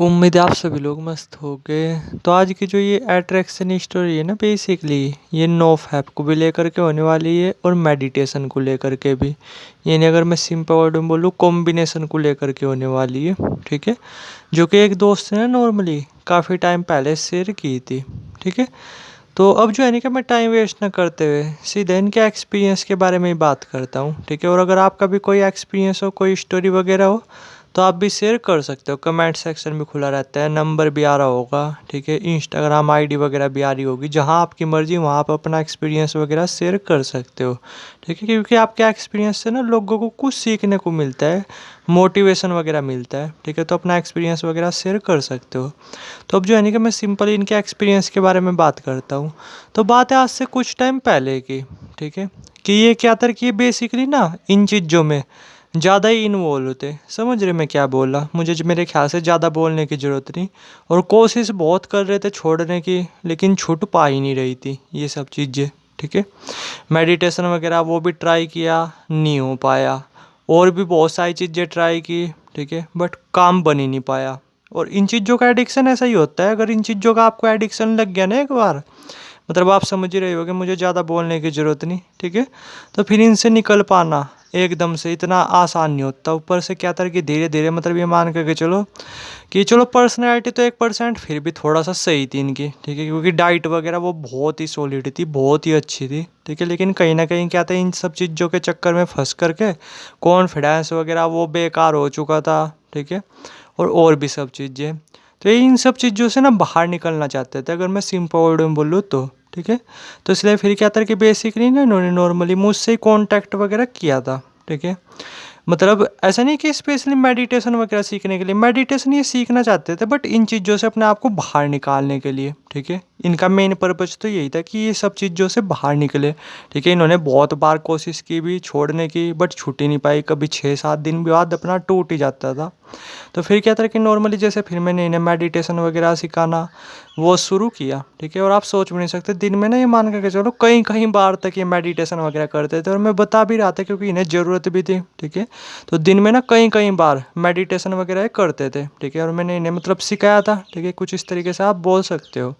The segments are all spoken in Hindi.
उम्मीद है आप सभी लोग मस्त होंगे। तो आज की जो ये अट्रैक्शन स्टोरी है ना, बेसिकली ये नो फैप को भी लेकर के होने वाली है और मेडिटेशन को लेकर के भी। यानी अगर मैं सिंपल वर्ड में बोलूँ, कॉम्बिनेशन को लेकर के होने वाली है। ठीक है, जो कि एक दोस्त ने नॉर्मली काफ़ी टाइम पहले शेयर की थी। ठीक है, तो अब जो है नहीं कि मैं टाइम वेस्ट ना करते हुए सीधे इनके एक्सपीरियंस के बारे में ही बात करता हूँ। ठीक है, और अगर आपका भी कोई एक्सपीरियंस हो, कोई स्टोरी वगैरह हो, तो आप भी शेयर कर सकते हो। कमेंट सेक्शन भी खुला रहता है, नंबर भी आ रहा होगा। ठीक है, इंस्टाग्राम आईडी वगैरह भी आ रही होगी। जहाँ आपकी मर्जी वहाँ आप अपना एक्सपीरियंस वगैरह शेयर कर सकते हो। ठीक है, क्योंकि आपके एक्सपीरियंस से ना लोगों को कुछ सीखने को मिलता है, मोटिवेशन वगैरह मिलता है। ठीक है, तो अपना एक्सपीरियंस वगैरह शेयर कर सकते हो। तो अब जो है नहीं कि मैं सिंपली इनके एक्सपीरियंस के बारे में बात करता हूँ। तो बात है आज से कुछ टाइम पहले की। ठीक है, कि ये क्या था कि ये बेसिकली ना इन चीज़ों में ज़्यादा ही इन्वॉल्व होते। समझ रहे मैं क्या बोल रहा? मुझे मेरे ख्याल से ज़्यादा बोलने की ज़रूरत नहीं। और कोशिश बहुत कर रहे थे छोड़ने की, लेकिन छूट पा ही नहीं रही थी ये सब चीज़ें। ठीक है, मेडिटेशन वगैरह वो भी ट्राई किया, नहीं हो पाया। और भी बहुत सारी चीज़ें ट्राई की। ठीक है, बट काम बन ही नहीं पाया। और इन चीज़ों का एडिक्शन ऐसा ही होता है, अगर इन चीज़ों का आपको एडिक्शन लग गया ना एक बार, मतलब आप समझ ही रहे होगे, मुझे ज़्यादा बोलने की ज़रूरत नहीं। ठीक है, तो फिर इनसे निकल पाना एकदम से इतना आसान नहीं होता। ऊपर से क्या था कि धीरे धीरे, मतलब ये मान करके चलो कि चलो पर्सनैलिटी तो 1% फिर भी थोड़ा सा सही थी इनकी। ठीक है, क्योंकि डाइट वगैरह वो बहुत ही सॉलिड थी, बहुत ही अच्छी थी। ठीक है, लेकिन कहीं ना कहीं क्या था, इन सब चीज़ों के चक्कर में फंस करके कॉन्फिडेंस वगैरह वो बेकार हो चुका था। ठीक है, और भी सब चीज़ें। तो ये इन सब चीज़ों से ना बाहर निकलना चाहते थे, अगर मैं सिंपल वर्ड में बोलूँ तो। ठीक है, तो इसलिए फिर क्या था कि बेसिकली ना इन्होंने नॉर्मली मुझसे ही कॉन्टैक्ट वगैरह किया था। ठीक है, मतलब ऐसा नहीं कि स्पेशली मेडिटेशन वगैरह सीखने के लिए, मेडिटेशन ये सीखना चाहते थे, बट इन चीज़ों से अपने आप को बाहर निकालने के लिए। ठीक है, इनका मेन पर्पज तो यही था कि ये सब चीज़ों से बाहर निकले। ठीक है, इन्होंने बहुत बार कोशिश की भी छोड़ने की, बट छूट ही नहीं पाई। कभी 6-7 दिन बाद अपना टूट ही जाता था। तो फिर क्या था कि नॉर्मली जैसे फिर मैंने इन्हें मेडिटेशन वगैरह सिखाना वो शुरू किया। ठीक है, और आप सोच भी नहीं सकते, दिन में ना ये मान करके चलो कई कई बार तक ये मेडिटेशन वगैरह करते थे, और मैं बता भी रहा था क्योंकि इन्हें ज़रूरत भी थी। ठीक है, तो दिन में ना कई कई बार मेडिटेशन वगैरह करते थे। ठीक है, और मैंने इन्हें मतलब सिखाया था। ठीक है, कुछ इस तरीके से आप बोल सकते हो।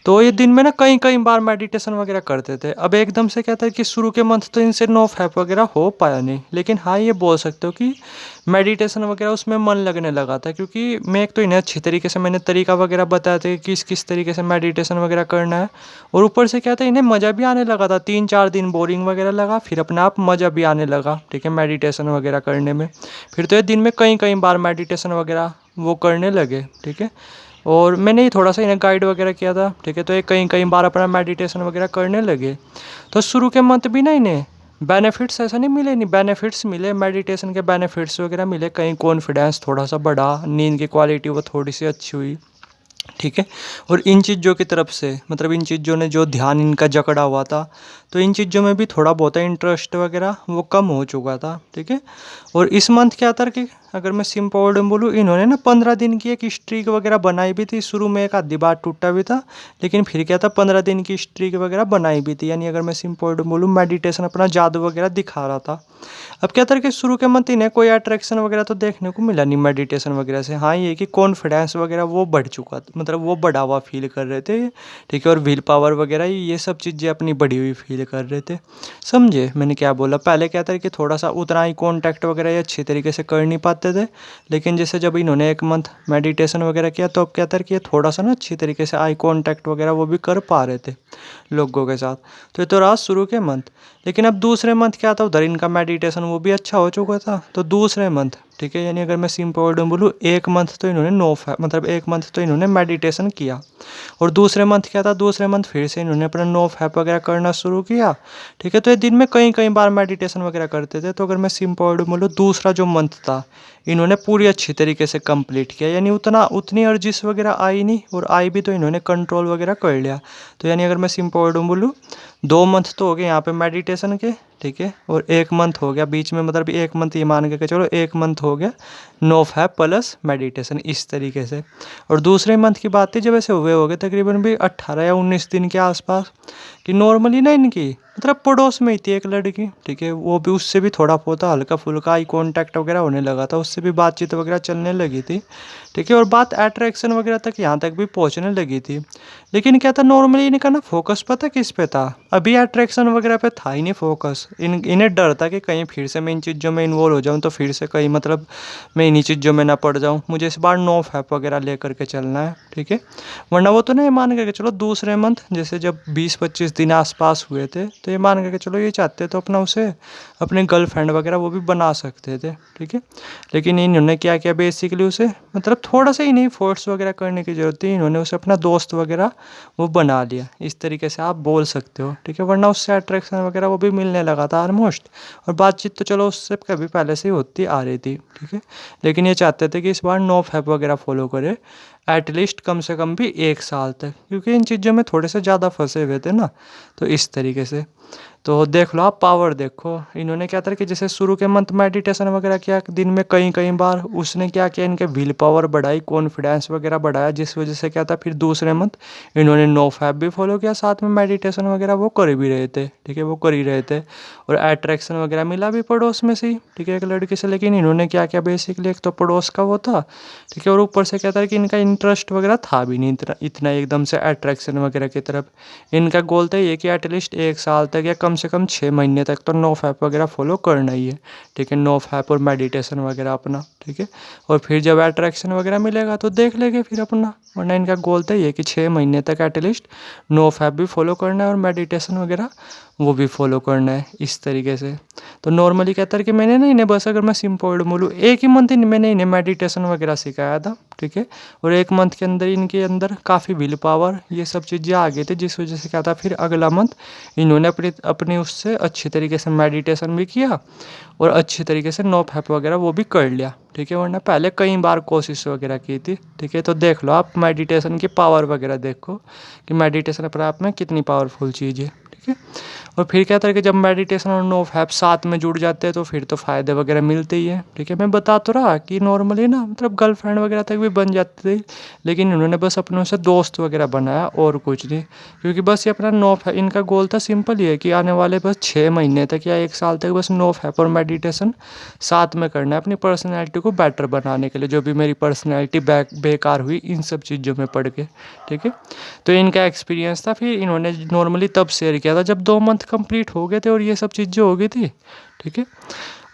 तो ये दिन में ना कई कई बार मेडिटेशन वगैरह करते थे। अब एकदम से क्या था कि शुरू के मंथ तो इनसे नो फैप वगैरह हो पाया नहीं, लेकिन हाँ ये बोल सकते हो कि मेडिटेशन वगैरह उसमें मन लगने लगा था। क्योंकि मैं एक तो इन्हें अच्छी तरीके से मैंने तरीका वगैरह बताया था कि किस किस तरीके से मेडिटेशन वगैरह करना है। और ऊपर से क्या था, इन्हें मज़ा भी आने लगा था। 3-4 दिन बोरिंग वगैरह लगा, फिर अपने आप मज़ा भी आने लगा। ठीक है, मेडिटेशन वगैरह करने में। फिर तो ये दिन में कई कई बार मेडिटेशन वगैरह वो करने लगे। ठीक है, और मैंने ही थोड़ा सा इन्हें गाइड वगैरह किया था। ठीक है, तो ये कई कई बार अपना मेडिटेशन वगैरह करने लगे। तो शुरू के मंथ भी ना इन्हें बेनिफिट्स ऐसा नहीं मिले, नहीं बेनिफिट्स मिले, मेडिटेशन के बेनिफिट्स वगैरह मिले। कहीं कॉन्फिडेंस थोड़ा सा बढ़ा, नींद की क्वालिटी वो थोड़ी सी अच्छी हुई। ठीक है, और इन चीज़ों की तरफ से, मतलब इन चीज़ों ने जो ध्यान इनका जकड़ा हुआ था, तो इन चीज़ों में भी थोड़ा बहुत इंटरेस्ट वगैरह वो कम हो चुका था। ठीक है, और इस मंथ क्या था कि अगर मैं सिंपल वर्ड में बोलूँ, इन्होंने ना 15 दिन की एक स्ट्रीक वगैरह बनाई भी थी। शुरू में एक आधी बार टूटा भी था, लेकिन फिर क्या था, 15 दिन की स्ट्रीक वगैरह बनाई भी थी। यानी अगर मैं सिंपल वर्ड में बोलूँ, मेडिटेशन अपना जादू वगैरह दिखा रहा था। अब क्या था कि शुरू के मंथ इन्हें कोई अट्रैक्शन वगैरह तो देखने को मिला नहीं मेडिटेशन वगैरह से। हाँ ये कि कॉन्फिडेंस वगैरह वो बढ़ चुका था, मतलब वो बढ़ा हुआ फील कर रहे थे। ठीक है, और व्हील पावर वगैरह ये सब चीज़ें अपनी बढ़ी हुई फील कर रहे थे। समझे मैंने क्या बोला? पहले क्या था कि थोड़ा सा उतना ही कॉन्टैक्ट वगैरह ये अच्छी तरीके से कर नहीं पाते थे, लेकिन जैसे जब इन्होंने एक मंथ मेडिटेशन वगैरह किया, तो अब क्या था कि ये थोड़ा सा ना अच्छी तरीके से आई कॉन्टैक्ट वगैरह वो भी कर पा रहे थे लोगों के साथ। तो ये तो रहा शुरू के मंथ। लेकिन अब दूसरे मंथ क्या था, उधर इनका मेडिटेशन वो भी अच्छा हो चुका था। तो दूसरे मंथ, ठीक है, यानी अगर मैं सिंपल वर्ड में बोलूँ, एक मंथ तो इन्होंने मतलब एक मंथ तो इन्होंने मेडिटेशन किया। और दूसरे मंथ क्या था, दूसरे मंथ फिर से इन्होंने अपना नो फैप वगैरह करना शुरू किया। ठीक है, तो ये दिन में कई कई बार मेडिटेशन वगैरह करते थे। तो अगर मैं सिंपल वर्ड में बोलूँ, दूसरा जो मंथ था इन्होंने पूरी अच्छी तरीके से कंप्लीट किया। यानी उतनी अर्जिश वगैरह आई नहीं, और आई भी तो इन्होंने कंट्रोल वगैरह कर लिया। तो यानी अगर मैं सिंपल वर्ड में बोलूँ, 2 मंथ तो हो गए यहाँ पे मेडिटेशन के। ठीक है, और 1 मंथ हो गया बीच में, मतलब 1 मंथ ये मान के चलो 1 मंथ हो गया नो फैप प्लस मेडिटेशन, इस तरीके से। और दूसरे मंथ की बात थी जब ऐसे हुए हो गए तकरीबन भी 18 या 19 दिन के आसपास, कि नॉर्मली ना इनकी मतलब पड़ोस में ही थी एक लड़की, ठीक है, वो भी उससे भी थोड़ा बहुत हल्का फुल्का आई कांटेक्ट वगैरह होने लगा था, उससे भी बातचीत वगैरह चलने लगी थी, ठीक है, और बात अट्रैक्शन वगैरह तक यहाँ तक भी पहुँचने लगी थी। लेकिन क्या था, नॉर्मली इनका ना फोकस पता किस पे था, अभी अट्रैक्शन वगैरह पे था ही नहीं फोकस। इन्हें डर था कि कहीं फिर से मैं इन चीज़ों में इन्वॉल्व हो जाऊँ तो फिर से कहीं मतलब मैं इन्हीं चीज़ों में ना पड़ जाऊँ, मुझे इस बार नो फैप वगैरह ले करके चलना है, ठीक है। वरना वो तो नहीं मान के चलो दूसरे मंथ जैसे जब 20-25 दिन आसपास हुए थे तो ये मान के चलो ये चाहते तो अपना उसे अपने गर्लफ्रेंड वगैरह वो भी बना सकते थे, ठीक है। लेकिन इन्होंने क्या किया बेसिकली उसे मतलब थोड़ा सा ही नहीं फोर्स वगैरह करने की ज़रूरत थी, इन्होंने उसे अपना दोस्त वगैरह वो बना लिया, इस तरीके से आप बोल सकते हो, ठीक है। वरना उससे अट्रैक्शन वगैरह वो भी मिलने लगा था ऑलमोस्ट, और बातचीत तो चलो उससे कभी पहले से ही होती आ रही थी, ठीक है। लेकिन ये चाहते थे कि इस बार नो फैप वगैरह फॉलो करे एटलीस्ट कम से कम भी 1 साल तक, क्योंकि इन चीज़ों में थोड़े से ज़्यादा फंसे हुए थे ना, तो इस तरीके से। तो देख लो आप पावर देखो, इन्होंने क्या था कि जैसे शुरू के मंथ मेडिटेशन वगैरह किया दिन में कई कई बार, उसने क्या किया इनके विल पावर बढ़ाई, कॉन्फिडेंस वगैरह बढ़ाया, जिस वजह से क्या था फिर दूसरे मंथ इन्होंने नो फैप भी फॉलो किया, साथ में मेडिटेशन वगैरह वो कर भी रहे थे, ठीक है, वो कर ही रहे थे। और अट्रैक्शन वगैरह मिला भी पड़ोस में से ही, ठीक है, एक लड़की से। लेकिन इन्होंने क्या किया बेसिकली, एक तो पड़ोस का वो था, ठीक है, और ऊपर से क्या था कि इनका इंटरेस्ट वगैरह था भी नहीं इतना इतना एकदम से अट्रैक्शन वगैरह की तरफ। इनका गोल था ये कि एटलीस्ट 1 साल तक या कम से कम 6 महीने तक तो नो फैप वगैरह फॉलो करना ही है, ठीक है, नो फैप और मेडिटेशन वगैरह अपना, ठीक है। और फिर जब अट्रैक्शन वगैरह मिलेगा तो देख लेंगे फिर अपना, वरना इनका गोल था ये कि 6 महीने तक एटलीस्ट नो फैप भी फॉलो करना है और मेडिटेशन वगैरह वो भी फॉलो करना है, इस तरीके से। तो नॉर्मली कहता है कि मैंने ना इन्हें बस अगर मैं सिंपल बोलूँ 1 ही मंथ मैंने इन्हें मेडिटेशन वगैरह सिखाया था, ठीक है। और 1 मंथ के अंदर इनके अंदर काफ़ी विल पावर ये सब चीज़ें आ गई थी, जिस वजह से क्या था फिर अगला मंथ इन्होंने अपनी अपनी उससे अच्छी तरीके से मेडिटेशन भी किया और अच्छी तरीके से नो फैप वगैरह वो भी कर लिया, ठीक है। वरना पहले कई बार कोशिश वगैरह की थी, ठीक है। तो देख लो आप मेडिटेशन की पावर वगैरह देखो कि मेडिटेशन अपने आप में कितनी पावरफुल चीज़ है, ठीक है। और फिर क्या था कि जब मेडिटेशन और नो फैप साथ में जुड़ जाते हैं तो फिर तो फ़ायदे वगैरह मिलते ही हैं, ठीक है। मैं बता तो रहा कि नॉर्मली ना मतलब गर्लफ्रेंड वगैरह तक भी बन जाते थे, लेकिन इन्होंने बस अपनों से दोस्त वगैरह बनाया और कुछ नहीं, क्योंकि बस ये अपना नो फैप इनका गोल था सिंपल ही है कि आने वाले बस 6 महीने तक या 1 साल तक बस नो फैप और मेडिटेशन साथ में करना है अपनी पर्सनैलिटी को बेटर बनाने के लिए, जो भी मेरी पर्सनैलिटी बेकार हुई इन सब चीज़ों में पढ़ के, ठीक है। तो इनका एक्सपीरियंस था, फिर इन्होंने नॉर्मली तब शेयर किया था जब 2 मंथ कंप्लीट हो गए थे और ये सब चीज़ें हो गई थी, ठीक है।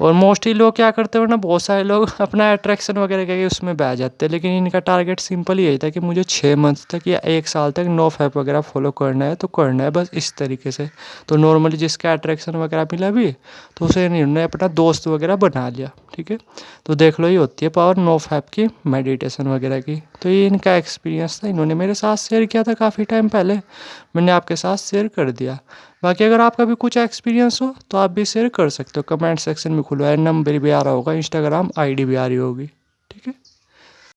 और मोस्टली लोग क्या करते हैं ना, बहुत सारे लोग अपना अट्रैक्शन वगैरह के उसमें बह जाते हैं, लेकिन इनका टारगेट सिंपल यही था कि मुझे 6 मंथ तक या 1 साल तक नो फैप वगैरह फॉलो करना है तो करना है, बस इस तरीके से। तो नॉर्मली जिसका अट्रैक्शन वगैरह मिला भी तो उसे इन्होंने अपना दोस्त वगैरह बना लिया, ठीक है। तो देख लो ये होती है पावर नो फैप की, मेडिटेशन वगैरह की। तो ये इनका एक्सपीरियंस था, इन्होंने मेरे साथ शेयर किया था काफ़ी टाइम पहले, मैंने आपके साथ शेयर कर दिया। बाकी अगर आपका भी कुछ एक्सपीरियंस हो तो आप भी शेयर कर सकते हो, कमेंट सेक्शन में खुलवाया, नंबर भी आ रहा होगा, इंस्टाग्राम आईडी भी आ रही होगी।